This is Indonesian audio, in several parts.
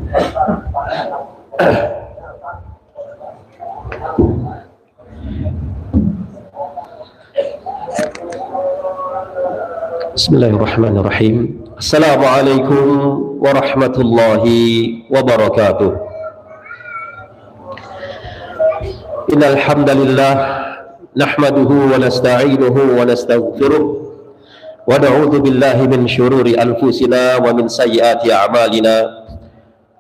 Bismillahirrahmanirrahim. Assalamualaikum warahmatullahi wabarakatuh. Innal hamdalillah nahmaduhu wa nasta'inuhu wa nastaghfiruh wa na'udzu billahi min syururi anfusina wa min sayyiati a'malina.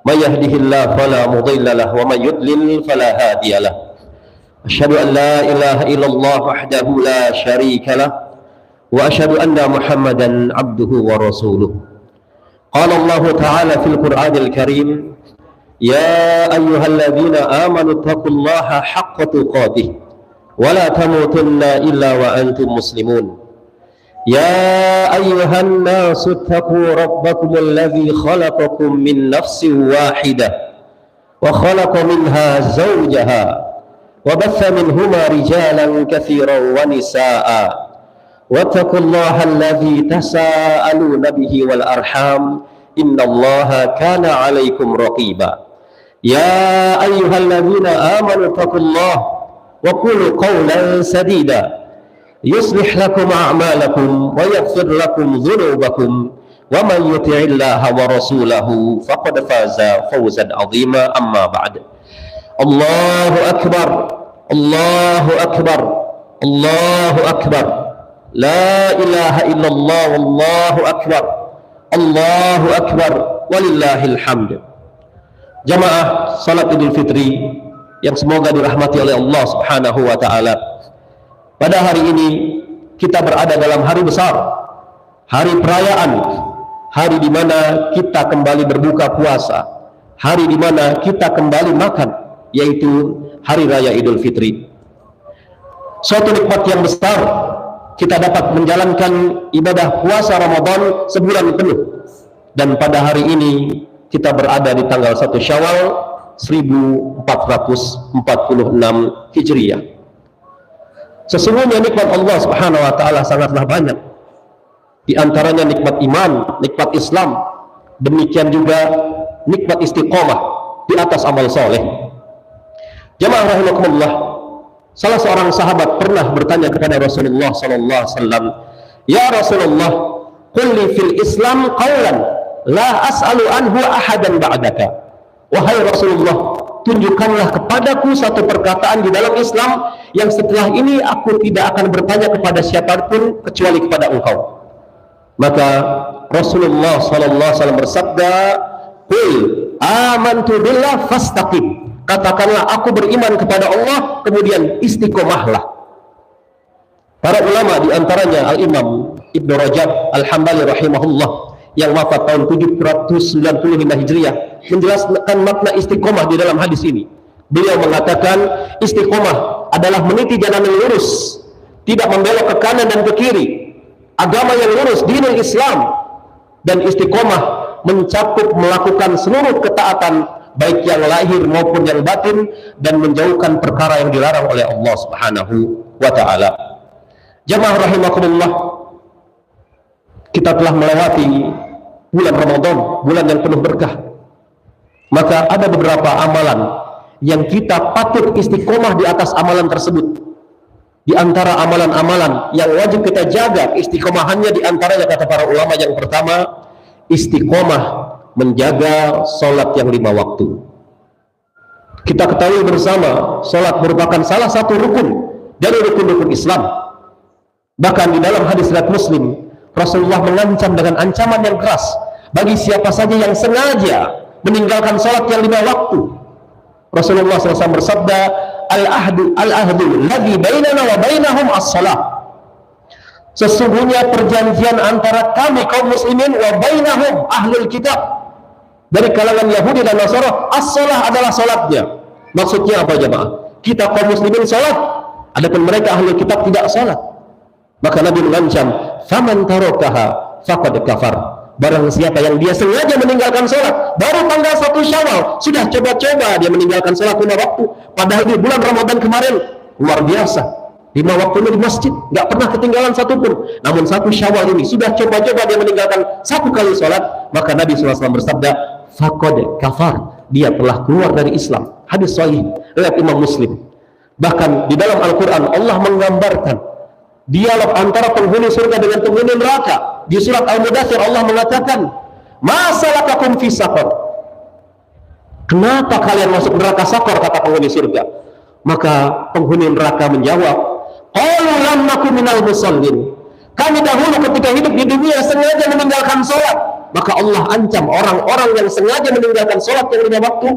May yahdihillahu fala mudilla lahu wa may yudlil fala hadiya lahu. Asyhadu an la ilaha illallah wahdahu la syarika lahu wa asyhadu anna Muhammadan abduhu wa rasuluh. Qala Allah Ta'ala fil Qur'anil Karim, ya ayyuhalladzina amanu taqullaha haqqa tuqatih wa la tamutunna illa wa antum muslimun. Ya ayyuhan nasu taqu rabbakumul ladzi khalaqakum min nafsin wahidah wa khalaqa minha zawjaha wa batha minhuma rijalan katsiran wa nisaa'a. Wattaqullaha alladzi tasaaluna bihi wal arham innallaha kana 'alaikum raqiba. Ya ayyuhalladzina amanu taqullaha wa qulu qawlan sadida yuslih lakum a'malakum wa yaghfir lakum dhunubakum wa man yuti'illaha wa rasulahu faqad faza fawzan 'azima. Amma ba'd. Allahu akbar, Allahu akbar, Allahu akbar. La ilaha illallah wallahu akbar, Allahu akbar, walillahil hamd. Jamaah salat Idul Fitri yang semoga dirahmati oleh Allah Subhanahu wa taala. Pada hari ini kita berada dalam hari besar, hari perayaan, hari di mana kita kembali berbuka puasa, hari di mana kita kembali makan, yaitu hari raya Idul Fitri. Suatu nikmat yang besar kita dapat menjalankan ibadah puasa Ramadan sebulan penuh, dan pada hari ini kita berada di tanggal 1 Syawal 1446 Hijriah. Sesungguhnya nikmat Allah Subhanahu wa taala sangatlah banyak. Di antaranya nikmat iman, nikmat Islam, demikian juga nikmat istiqomah di atas amal soleh. Jamaah rahimakumullah, salah seorang sahabat pernah bertanya kepada Rasulullah sallallahu alaihi wasallam, "Ya Rasulullah, qul li fil Islam qawlan la as'alu anhu ahadan ba'daka." Wahai Rasulullah, tunjukkanlah kepadaku satu perkataan di dalam Islam yang setelah ini aku tidak akan bertanya kepada siapapun kecuali kepada engkau. Maka Rasulullah sallallahu alaihi wasallam bersabda, "Qul amantu billah fastaqim." Katakanlah aku beriman kepada Allah, kemudian istiqomahlah. Para ulama diantaranya Al-Imam Ibnu Rajab Al-Hambali rahimahullah yang wafat tahun 795 Hijriah menjelaskan makna istiqomah di dalam hadis ini. Beliau mengatakan istiqomah adalah meniti jalan yang lurus, tidak membelok ke kanan dan ke kiri. Agama yang lurus, dinul Islam, dan istiqomah mencakup melakukan seluruh ketaatan baik yang lahir maupun yang batin, dan menjauhkan perkara yang dilarang oleh Allah Subhanahu wa taala. Jamaah rahimakumullah, kita telah melewati bulan Ramadan, bulan yang penuh berkah. Maka ada beberapa amalan yang kita patut istiqomah di atas amalan tersebut. Di antara amalan-amalan yang wajib kita jaga istiqomahannya, di antaranya kata para ulama, yang pertama, istiqomah menjaga sholat yang 5 waktu. Kita ketahui bersama, sholat merupakan salah satu rukun dari rukun-rukun Islam. Bahkan di dalam hadis riwayat Muslim, Rasulullah mengancam dengan ancaman yang keras bagi siapa saja yang sengaja meninggalkan sholat yang 5 waktu. Rasulullah SAW bersabda, al-ahdu ladzi bainana wa bainahum as-shalah. Sesungguhnya perjanjian antara kami kaum muslimin wa bainahum ahlul kitab, dari kalangan Yahudi dan Nasara, as-shalah adalah salatnya. Maksudnya apa jemaah? Kita kaum muslimin salat, adapun mereka ahlul kitab tidak salat. Maka Nabi mengancam, faman tarakaha faqad kafar. Barang siapa yang dia sengaja meninggalkan salat, baru tanggal 1 Syawal sudah coba-coba dia meninggalkan salat 5 waktu, padahal di bulan Ramadan kemarin luar biasa 5 waktunya di masjid, nggak pernah ketinggalan satupun. Namun 1 Syawal ini sudah coba-coba dia meninggalkan 1 kali sholat. Maka Nabi SAW bersabda, faqad kafar, dia telah keluar dari Islam. Hadis sahih riwayat Imam Muslim. Bahkan di dalam Al-Quran Allah menggambarkan dialog antara penghuni surga dengan penghuni neraka. Di surat Al-Mudaththir Allah mengatakan, ma salakakum fi saqar, kenapa kalian masuk neraka Saqar, kata penghuni surga. Maka penghuni neraka menjawab, qalu lam naku minal musallin, kami dahulu ketika hidup di dunia sengaja meninggalkan sholat. Maka Allah ancam orang-orang yang sengaja meninggalkan sholat yang 5 waktu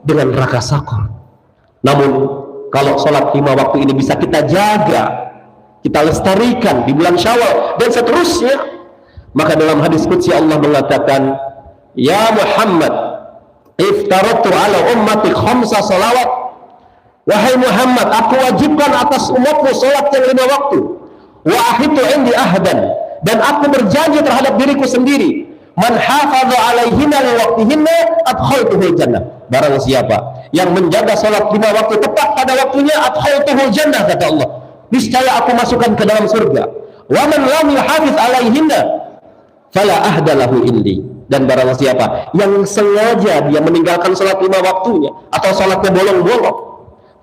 dengan neraka Saqar. Namun kalau sholat 5 waktu ini bisa kita jaga, kita lestarikan di bulan Syawal dan seterusnya, maka dalam hadis qudsi Allah mengatakan, ya Muhammad, iftaratu ala ummati khamsa salawat, wahai Muhammad, aku wajibkan atas umatmu sholat yang 5 waktu, wa ahitu indi ahdan, dan aku berjanji terhadap diriku sendiri, man hafadha alaihinna li waqtihinna adkhaltuhul jannah, barang siapa yang menjaga salat 5 waktu tepat pada waktunya, adkhaltuhul jannah, kata Allah, niscaya aku masukkan ke dalam surga. Wa man lam yuhafiz alaihinna fala ahdalahu indi, dan barang siapa yang sengaja dia meninggalkan salat 5 waktunya atau salatnya bolong-bolong,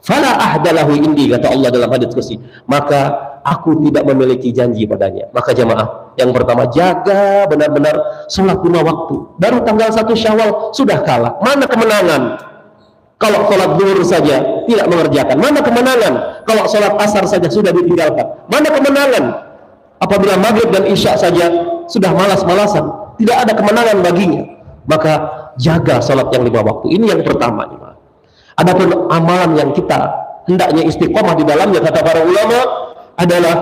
fala ahdalahu indi, kata Allah dalam hadits qudsi, maka aku tidak memiliki janji padanya. Maka jamaah, yang pertama, jaga benar-benar sholat 5 waktu. Baru tanggal 1 Syawal sudah kalah. Mana kemenangan kalau sholat zuhur saja tidak mengerjakan? Mana kemenangan kalau sholat asar saja sudah ditinggalkan? Mana kemenangan apabila maghrib dan isya saja sudah malas-malasan? Tidak ada kemenangan baginya. Maka jaga sholat yang 5 waktu. Ini yang pertama. Adapun amalan yang kita hendaknya istiqomah di dalamnya, kata para ulama, adalah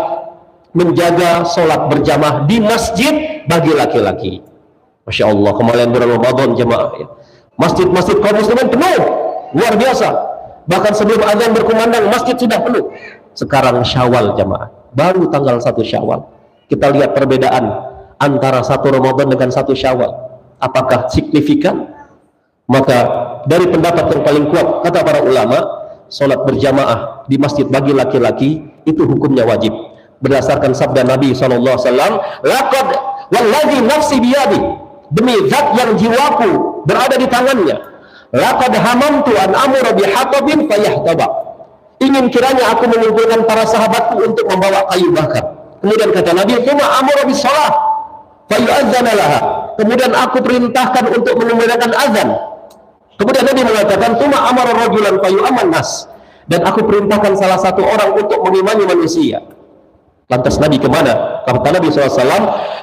menjaga sholat berjamaah di masjid bagi laki-laki. Masya Allah, kemarin bulan Ramadan jamaah ya, masjid-masjid kaum muslimin penuh, luar biasa. Bahkan sebelum azan berkumandang masjid sudah penuh. Sekarang Syawal jamaah, baru tanggal 1 Syawal, kita lihat perbedaan antara 1 Ramadan dengan 1 Syawal. Apakah signifikan? Maka dari pendapat yang paling kuat, kata para ulama, sholat berjamaah di masjid bagi laki-laki itu hukumnya wajib berdasarkan sabda Nabi SAW, laqad wallazi nafsi biyadi, demi zat yang jiwaku berada di tangannya, laqad hamamtu an amura bihatabin fayahtaba, ingin kiranya aku mengumpulkan para sahabatku untuk membawa kayu bakar. Kemudian kata Nabi, tsumma amura bisalah fayu'adzana laha, kemudian aku perintahkan untuk menumandangkan azan. Kemudian Nabi mengatakan, tsumma amara rajulan fayu'amman nas, dan aku perintahkan salah satu orang untuk mengimani manusia. Lantas Nabi kemana? Kata Nabi SAW,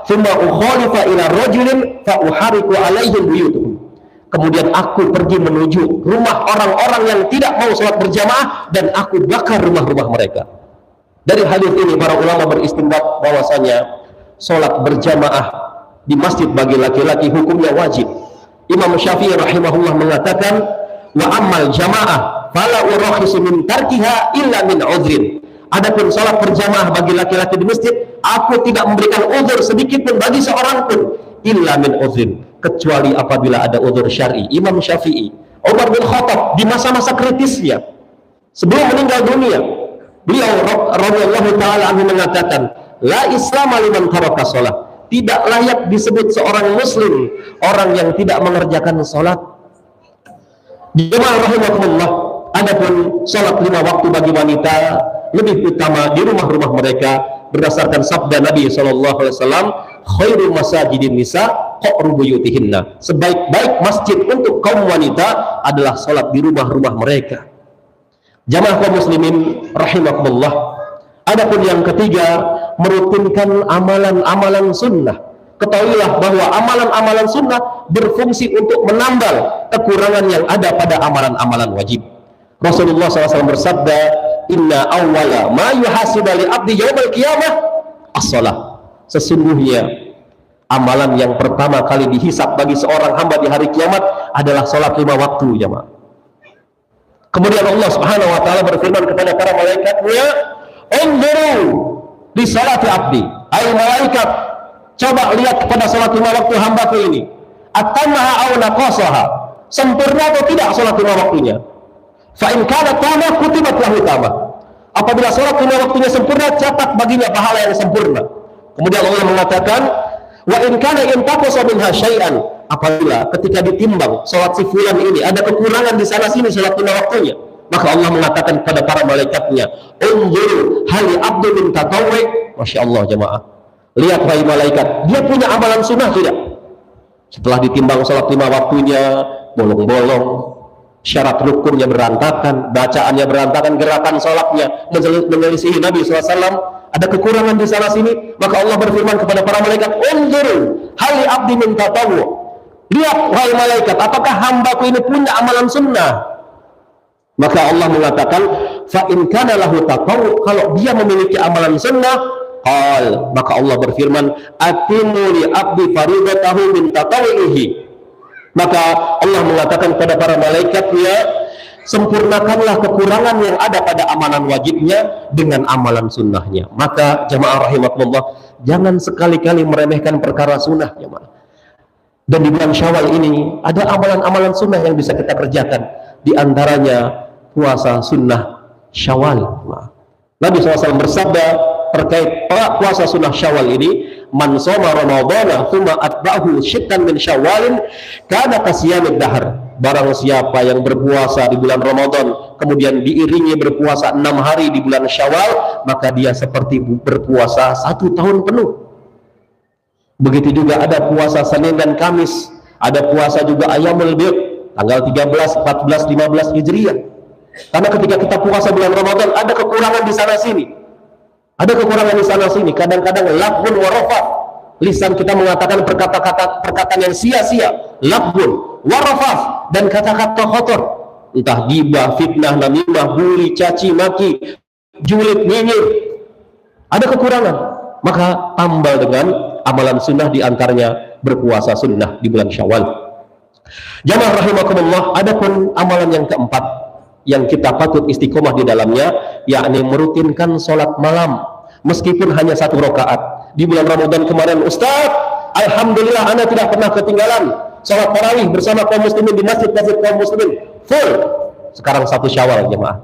thumma ukhalifa ila rajulin fa uhariku alaihim buyutuhum, kemudian aku pergi menuju rumah orang-orang yang tidak mau sholat berjamaah dan aku bakar rumah-rumah mereka. Dari hadis ini para ulama beristinbat bahwasanya sholat berjamaah di masjid bagi laki-laki hukumnya wajib. Imam Syafi'i rahimahullah mengatakan, wa ammal jamaah fala urakhisu min tarkiha illa min udhrin, adapun salat berjamaah bagi laki-laki di masjid, aku tidak memberikan uzur sedikit pun bagi seorang pun, illa min udhrin, kecuali apabila ada uzur syar'i. Imam Syafi'i, Umar bin Khattab di masa-masa kritisnya sebelum meninggal dunia, beliau radhiyallahu taala anhu mengatakan, la islama liman taraka shalah, tidak layak disebut seorang muslim orang yang tidak mengerjakan salat. Jemaah rahimakumullah, adapun salat 5 waktu bagi wanita lebih utama di rumah-rumah mereka berdasarkan sabda Nabi SAW, khairu masajidin nisa qa'ru buyutihinna, sebaik-baik masjid untuk kaum wanita adalah salat di rumah-rumah mereka. Jamaah kaum muslimin rahimakumullah, adapun yang ketiga, merutinkan amalan-amalan sunnah. Ketahuilah bahwa amalan-amalan sunnah berfungsi untuk menambal kekurangan yang ada pada amalan-amalan wajib. Rasulullah SAW bersabda, inna awwala ma yuhasibu li abdi yaumal qiyamah as-shalah, sesungguhnya amalan yang pertama kali dihisab bagi seorang hamba di hari kiamat adalah salat 5 waktu jemaah. Kemudian Allah Subhanahu wa taala berfirman kepada para malaikatnya, unzuru li salati abdi, ay malaikat, coba lihat kepada salat 5 waktu hambaku ini, atammaha aw naqasaha, sempurna atau tidak salat 5 waktunya. Fa in kana tamah kutibat lahu tamah, apabila salat 5 waktunya sempurna, catat baginya pahala yang sempurna. Kemudian Allah mengatakan, wa in kana intaqasa minha syai'an, apabila ketika ditimbang sholat si fulan ini ada kekurangan di sana sini sholat 5 waktunya, maka Allah mengatakan kepada para malaikatnya, unzuru hali abdu min tatawwi. Masya Allah jemaah, lihat wahai malaikat, dia punya amalan sunnah tidak? Setelah ditimbang sholat 5 waktunya bolong-bolong, syarat rukunnya berantakan, bacaannya berantakan, gerakan sholatnya menyelisihi Nabi SAW, ada kekurangan di sana sini, maka Allah berfirman kepada para malaikat, unzuru hali abdi min tatawwu. Lihat wahai malaikat, apakah hambaku ini punya amalan sunnah? Maka Allah mengatakan, fa in kana lahu tatawwu, kalau dia memiliki amalan sunnah, maka Allah berfirman, atimu li abdi faridatahu min tatawwihi. Maka Allah mengatakan kepada para malaikatnya, sempurnakanlah kekurangan yang ada pada amalan wajibnya dengan amalan sunnahnya. Maka jamaah rahimakumullah, jangan sekali-kali meremehkan perkara sunnah jamaah. Dan di bulan Syawal ini ada amalan-amalan sunnah yang bisa kita kerjakan. Di antaranya puasa sunnah Syawal. Nabi SAW bersabda terkait puasa sunnah Syawal ini, man shoma ramadhana tsumma atba'ahu syittan min syawalin kana kasiyamid dahr. Barang siapa yang berpuasa di bulan Ramadan kemudian diiringi berpuasa 6 hari di bulan Syawal, maka dia seperti berpuasa 1 tahun penuh. Begitu juga ada puasa Senin dan Kamis, ada puasa juga Ayyamul Bid tanggal 13, 14, 15 Hijriah. Karena ketika kita puasa bulan Ramadan ada kekurangan di sana sini. Ada kekurangan di sana sini, kadang-kadang laghun wa rafath. Lisan kita mengatakan perkataan yang sia-sia, laghun wa rafath, dan kata-kata kotor, entah ghibah, fitnah, namimah, bully, caci maki, julid, nyinyir. Ada kekurangan, maka tambal dengan amalan sunnah, diantaranya berpuasa sunnah di bulan Syawal. Jamaah rahimakumullah, adapun amalan yang keempat yang kita patut istiqomah di dalamnya, yakni merutinkan sholat malam meskipun hanya 1 rakaat. Di bulan Ramadan kemarin, Ustaz, alhamdulillah Anda tidak pernah ketinggalan sholat tarawih bersama kaum muslimin di masjid-masjid kaum muslimin full. Sekarang 1 Syawal jemaah,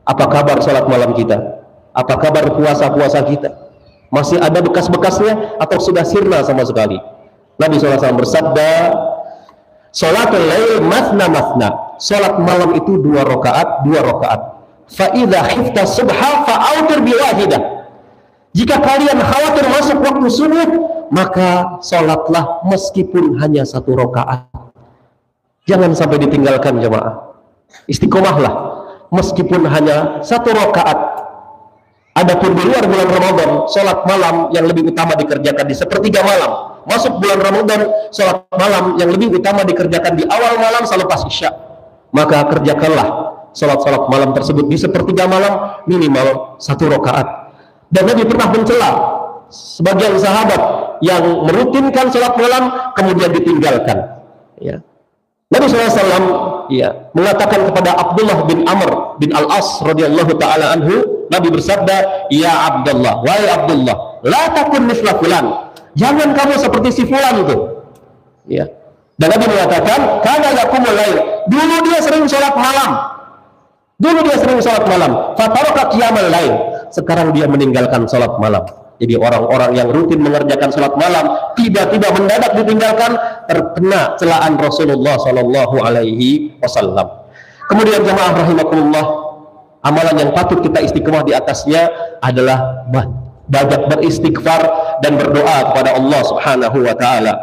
apa kabar sholat malam kita? Apa kabar puasa-puasa kita? Masih ada bekas-bekasnya atau sudah sirna sama sekali? Nabi SAW bersabda, sholatul lail mathna mathna, sholat malam itu 2 rakaat, 2 rakaat. Fa idza khifta subha fa'autir bi wahidah. Jika kalian khawatir masuk waktu subuh, maka sholatlah meskipun hanya 1 rakaat. Jangan sampai ditinggalkan jemaah. Istiqomahlah meskipun hanya 1 rakaat. Adapun di luar bulan Ramadan, sholat malam yang lebih utama dikerjakan di sepertiga malam. Masuk bulan Ramadan, sholat malam yang lebih utama dikerjakan di awal malam selepas Isya. Maka kerjakanlah sholat-sholat malam tersebut di sepertiga malam, minimal 1 rakaat. Dan Nabi pernah mencela sebagian sahabat yang merutinkan sholat malam kemudian ditinggalkan. Ya. Nabi SAW mengatakan kepada Abdullah bin Amr bin Al-As radhiyallahu ta'ala anhu, Nabi bersabda, ya Abdullah, wahai Abdullah, la takun misla fulan, jangan kamu seperti si fulan itu. Ya. Dan Nabi mengatakan, kana yakumul lail, dulu dia sering sholat malam, fataraka qiyamal lail, sekarang dia meninggalkan sholat malam. Jadi orang-orang yang rutin mengerjakan sholat malam tiba-tiba mendadak ditinggalkan, terkena celaan Rasulullah SAW. Kemudian jemaah rahimakumullah, amalan yang patut kita istiqomah di atasnya adalah banyak beristighfar dan berdoa kepada Allah Subhanahu wa taala.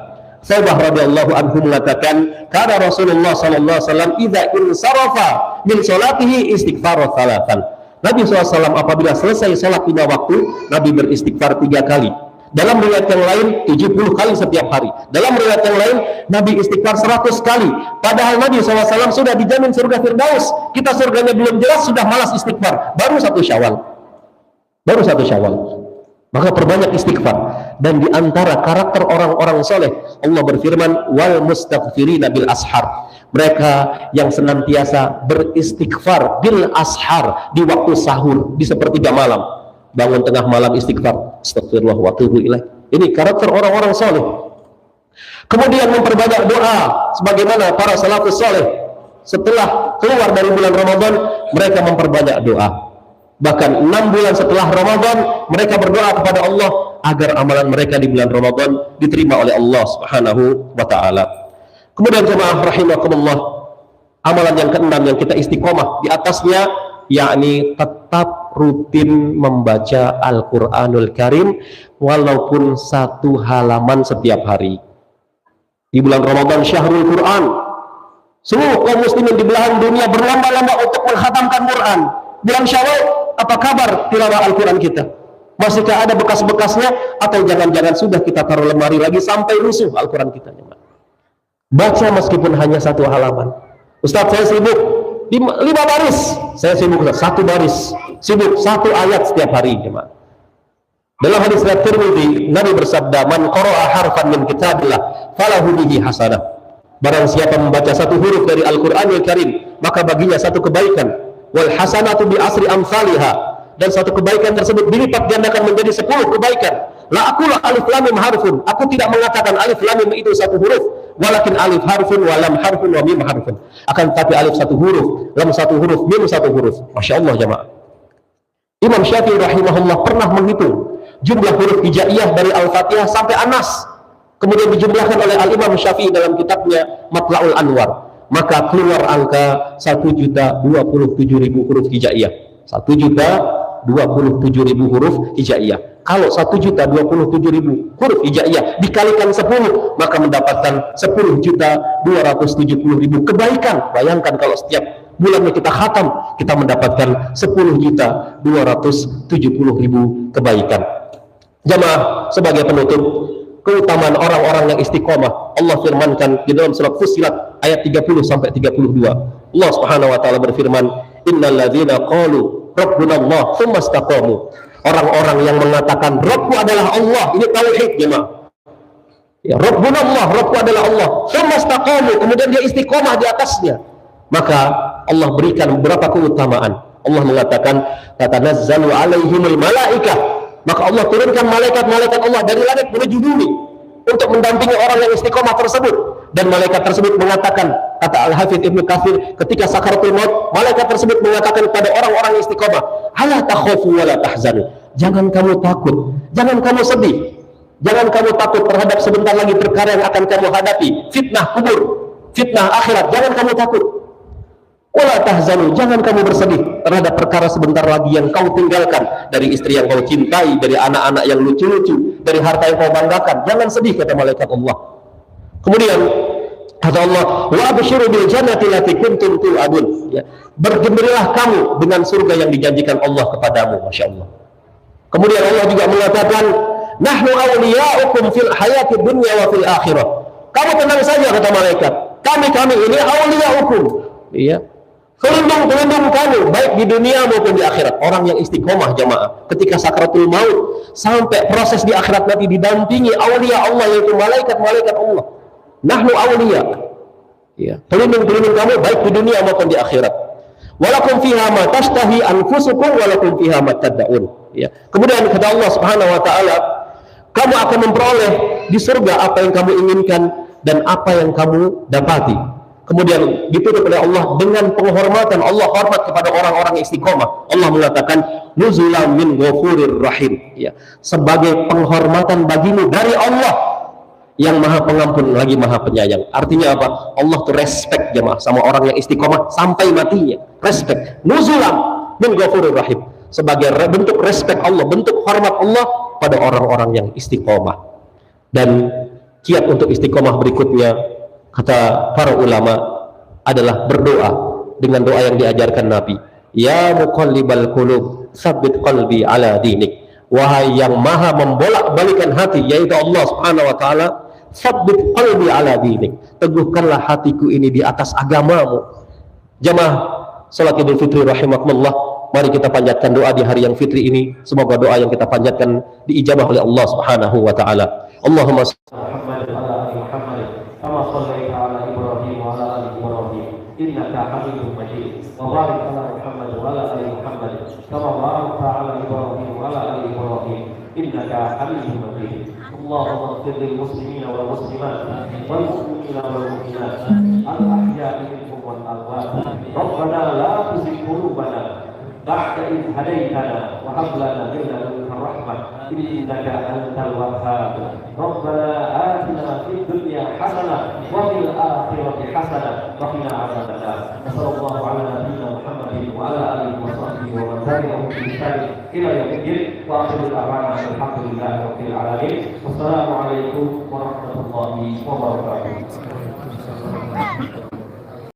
Saubah radhiyallahu anhu mengatakan, kana Rasulullah sallallahu alaihi wasallam idza insarafa min salatihi istighfar thalathan. Nabi SAW apabila selesai sholat 5 waktu, Nabi beristighfar 3 kali. Dalam riwayat yang lain 70 kali setiap hari. Dalam riwayat yang lain Nabi istighfar 100 kali. Padahal Nabi SAW sudah dijamin surga Firdaus. Kita surganya belum jelas sudah malas istighfar. Baru 1 Syawal. Maka perbanyak istighfar. Dan di antara karakter orang-orang soleh, Allah berfirman, wal mustaghfirina bil ashar. Mereka yang senantiasa beristighfar bil ashar, di waktu sahur, di sepertiga malam. Bangun tengah malam istighfar, astagfirullah wa atubu ilaih. Ini karakter orang-orang soleh. Kemudian memperbanyak doa sebagaimana para salafus soleh. Setelah keluar dari bulan Ramadan, mereka memperbanyak doa. Bahkan 6 bulan setelah Ramadan, mereka berdoa kepada Allah agar amalan mereka di bulan Ramadan diterima oleh Allah Subhanahu wa ta'ala. Kemudian jemaah rahimakumullah, amalan yang keenam yang kita istiqomah di atasnya, yakni tetap rutin membaca Al-Quranul Karim walaupun 1 halaman setiap hari. Di bulan Ramadan, syahrul Quran, seluruh kaum muslimin di belahan dunia berlomba-lomba untuk menghatamkan Quran. Bulan Syawal, apa kabar tilawah Al-Quran kita? Masihkah ada bekas-bekasnya, atau jangan-jangan sudah kita taruh lemari lagi sampai rusuh Al-Quran kita? Baca meskipun hanya 1 halaman. Ustaz, saya sibuk 5 baris, saya sibuk 1 baris, sibuk 1 ayat setiap hari. Dalam hadis riwayat Tirmidzi, Nabi bersabda, "Man qara'a harfan min kitabillah falahu bihi hasanah." Barang siapa membaca 1 huruf dari Al-Qur'anul Karim, maka baginya 1 kebaikan. Wal hasanatu bi asri amsalha, dan 1 kebaikan tersebut dilipat gandakan menjadi 10 kebaikan. La aqulu alif lam mim harfun, aku tidak mengatakan alif lam mim itu 1 huruf, walakin alif harfun wa lam harfun wa mim harfun. Akan tetapi alif 1 huruf, lam 1 huruf, mim 1 huruf. Masya Allah jemaah. Imam Syafi'i rahimahullah pernah menghitung jumlah huruf hijaiyah dari Al-Fatihah sampai An-Nas, kemudian dijumlahkan oleh Al-Imam Syafi'i dalam kitabnya Matla'ul Anwar, maka keluar angka 1.027.000 huruf hijaiyah. 1.027.000 huruf hijaiyah. Kalau 1.027.000 huruf hijaiyah dikalikan 10, maka mendapatkan 10.270.000 kebaikan. Bayangkan kalau setiap bulannya kita khatam, kita mendapatkan 10.270.000 kebaikan. Jamaah, sebagai penutup, keutamaan orang-orang yang istiqomah, Allah firmankan di dalam surat Fussilat ayat 30 sampai 32. Allah Subhanahu wa taala berfirman, "Innal ladzina qalu rabbuna Allah tsumma istaqamu." Orang-orang yang mengatakan Rabbku adalah Allah, ini tauhid jemaah. Ya, Rabbuna Allah, Rabbku adalah Allah. Tsumma istaqamu, kemudian dia istiqomah di atasnya. Maka Allah berikan beberapa keutamaan. Allah mengatakan, "Tatanazzalu 'alaihimul malaikah." Maka Allah turunkan malaikat-malaikat Allah dari langit menuju bumi untuk mendampingi orang yang istiqomah tersebut. Dan malaikat tersebut mengatakan, kata Al-Hafidz Ibnu Katsir, ketika sakaratul maut, malaikat tersebut mengatakan kepada orang-orang yang istiqomah, "Ala takhafu wa la tahzanu." Jangan kamu takut, jangan kamu sedih, jangan kamu takut terhadap sebentar lagi perkara yang akan kamu hadapi, fitnah kubur, fitnah akhirat. Jangan kamu takut. Wala tahzanu, jangan kamu bersedih terhadap perkara sebentar lagi yang kau tinggalkan, dari istri yang kau cintai, dari anak-anak yang lucu-lucu, dari harta yang kau banggakan. Jangan sedih, kata malaikat Allah. Kemudian kata Allah, wa absyiru bil jannati allati kuntum tu'adun. Ya, bergembiralah kamu dengan surga yang dijanjikan Allah kepadamu. Masya Allah. Kemudian Allah juga mengatakan, nahnu awliya'ukum fil hayati dunya wa fil akhirah. Kamu tenang saja, kata malaikat, kami ini awliya'ukum. Iya, pelindung kamu baik di dunia maupun di akhirat. Orang yang istiqomah jamaah, ketika sakaratul maut sampai proses di akhirat nanti didampingi aulia Allah, yaitu malaikat-malaikat Allah. Nahnu aulia, ya, pelindung kamu baik di dunia maupun di akhirat. Walakum fiha ma tashtahi anfusukum walakum fiha ma tad'un. Ya. Kemudian kata Allah Subhanahu wa taala, kamu akan memperoleh di surga apa yang kamu inginkan dan apa yang kamu dapati. Kemudian ditutup oleh Allah dengan penghormatan. Allah hormat kepada orang-orang istiqomah. Allah mengatakan nuzulan min ghafurir rahim, ya, sebagai penghormatan bagimu dari Allah yang maha pengampun lagi maha penyayang. Artinya apa? Allah tuh respect jemaah sama orang yang istiqomah sampai matinya. Respect. Nuzulan min ghafurir rahim, sebagai bentuk respect Allah, bentuk hormat Allah pada orang-orang yang istiqomah. Dan kiat untuk istiqomah berikutnya, kata para ulama, adalah berdoa dengan doa yang diajarkan Nabi. Ya muqallibal qulub, tsabbit qalbi ala dinik. Wahai yang maha membolak-balikan hati, yaitu Allah Subhanahu wa taala, tsabbit qalbi ala dinik. Teguhkanlah hatiku ini di atas agamamu. Jamaah salat Idul Fitri rahimakumullah, mari kita panjatkan doa di hari yang fitri ini. Semoga doa yang kita panjatkan diijabah oleh Allah Subhanahu wa taala. Allahumma Muhammad wa ala ali Muhammad kama shallaita ala Ibrahim wa ala ali Ibrahim innaka Hamidum Majid. Wa barik ala Muhammad wa ala ali Muhammad kama barakta ala Ibrahim wa ala ali Ibrahim innaka Hamidum Majid. Allahumma ighfir lil muslimina wal muslimat wal mu'minina wal mu'minat al ahya'i minhum wal amwat. Rabbana la tuzigh qulubana بعد إذ هديتنا وهب لنا من لدنك الرحمة إنك أنت الوهاب. ربنا آتنا في الدنيا حسنة وفي الآخرة حسنة وقنا عذاب النار. وصلى الله على نبينا محمد وعلى آله وصحبه ومن تبعهم بإحسان إلى يوم الدين. وآخر دعوانا الحمد لله رب العالمين. والسلام عليكم ورحمة الله وبركاته.